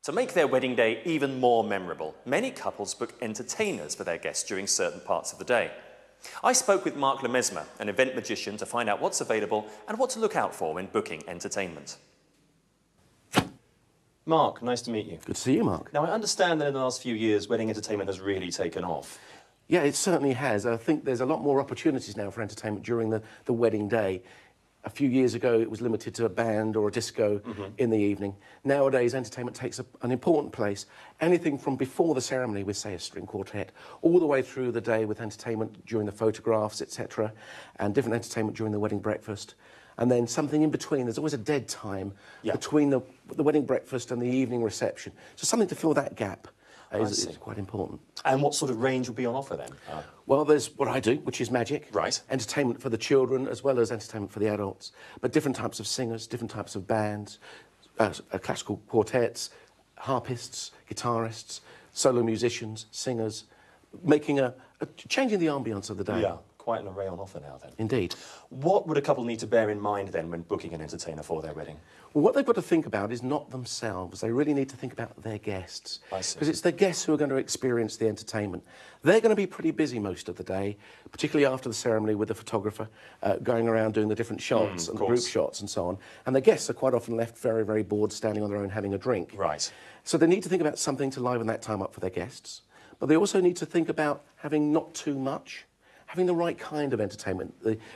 To make their wedding day even more memorable, many couples book entertainers for their guests during certain parts of the day. I spoke with Mark Lemesmer, an event magician, to find out what's available and what to look out for when booking entertainment. Mark, nice to meet you. Good to see you, Mark. Now, I understand that in the last few years, wedding entertainment has really taken off. Yeah, it certainly has. I think there's a lot more opportunities now for entertainment during the wedding day. A few years ago, it was limited to a band or a disco in the evening. Nowadays, entertainment takes an important place. Anything from before the ceremony with, say, a string quartet, all the way through the day with entertainment during the photographs, etc., and different entertainment during the wedding breakfast. And then something in between. There's always a dead time between the wedding breakfast and the evening reception. So something to fill that gap is quite important. And what sort of range would be on offer then? Well, there's what I do, which is magic. Right. Entertainment for the children as well as entertainment for the adults. But different types of singers, different types of bands, classical quartets, harpists, guitarists, solo musicians, singers, making changing the ambience of the day. Yeah, quite an array on offer now then. Indeed. What would a couple need to bear in mind then when booking an entertainer for their wedding? Well, what they've got to think about is not themselves. They really need to think about their guests. I see. Because it's their guests who are going to experience the entertainment. They're going to be pretty busy most of the day, particularly after the ceremony with the photographer going around doing the different shots and the group shots and so on. And the guests are quite often left very, very bored, standing on their own having a drink. Right. So they need to think about something to liven that time up for their guests. But they also need to think about having not too much, having the right kind of entertainment,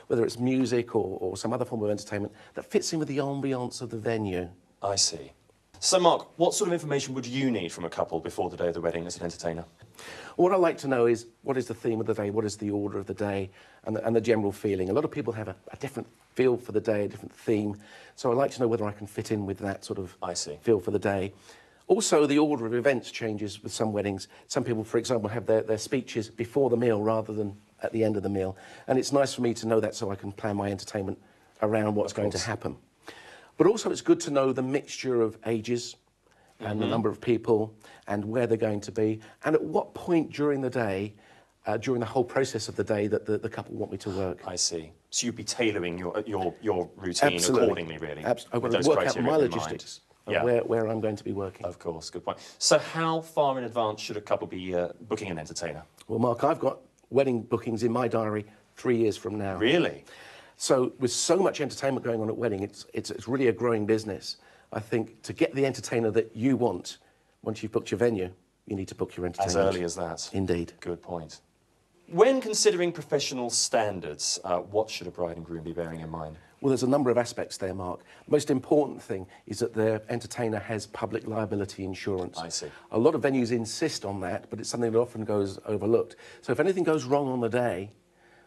whether it's music or some other form of entertainment that fits in with the ambience of the venue. I see. So, Mark, what sort of information would you need from a couple before the day of the wedding as an entertainer? What I like to know is what is the theme of the day, what is the order of the day, and the general feeling. A lot of people have a different feel for the day, a different theme, so I like to know whether I can fit in with that sort of feel for the day. Also, the order of events changes with some weddings. Some people, for example, have their speeches before the meal rather than at the end of the meal. And it's nice for me to know that so I can plan my entertainment around what's going to happen. But also it's good to know the mixture of ages and the number of people and where they're going to be and at what point during the day, during the whole process of the day, that the couple want me to work. I see. So you'd be tailoring your routine accordingly, really? Absolutely. I've got to work out my logistics. Where I'm going to be working. Of course, good point. So how far in advance should a couple be booking an entertainer? Well, Mark, I've got wedding bookings in my diary 3 years from now. Really? So with so much entertainment going on at wedding, it's really a growing business. I think to get the entertainer that you want, once you've booked your venue, you need to book your entertainment. As early as that? Indeed. Good point. When considering professional standards, what should a bride and groom be bearing in mind? Well, there's a number of aspects there, Mark. The most important thing is that the entertainer has public liability insurance. I see. A lot of venues insist on that, but it's something that often goes overlooked. So if anything goes wrong on the day,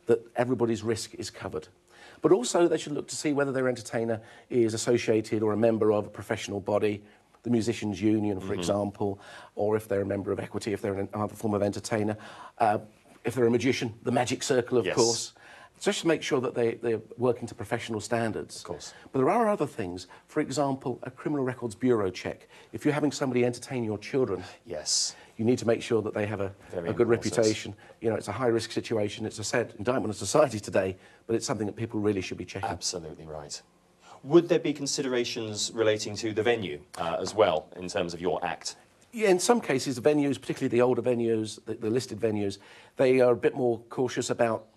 that everybody's risk is covered. But also they should look to see whether their entertainer is associated or a member of a professional body, the Musicians' Union, for example, or if they're a member of Equity, if they're another form of entertainer, if they're a magician, the Magic Circle, of course. Just to make sure that they're working to professional standards. Of course. But there are other things. For example, a criminal records bureau check. If you're having somebody entertain your children, you need to make sure that they have a good reputation. You know, it's a high-risk situation. It's a sad indictment of society today, but it's something that people really should be checking. Absolutely right. Would there be considerations relating to the venue as well, in terms of your act? Yeah, in some cases, the venues, particularly the older venues, the listed venues, they are a bit more cautious about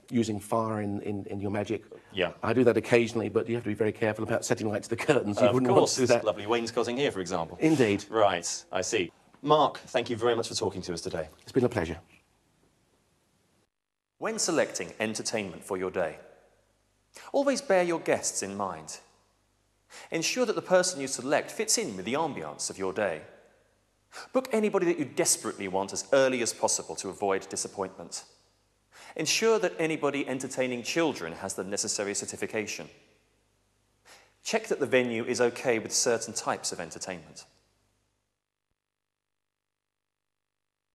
using fire in your magic. Yeah. I do that occasionally, but you have to be very careful about setting light to the curtains. You wouldn't want to do that. Lovely wainscoting here, for example. Indeed. Right, I see. Mark, thank you very much for talking to us today. It's been a pleasure. When selecting entertainment for your day, always bear your guests in mind. Ensure that the person you select fits in with the ambience of your day. Book anybody that you desperately want as early as possible to avoid disappointment. Ensure that anybody entertaining children has the necessary certification. Check that the venue is okay with certain types of entertainment.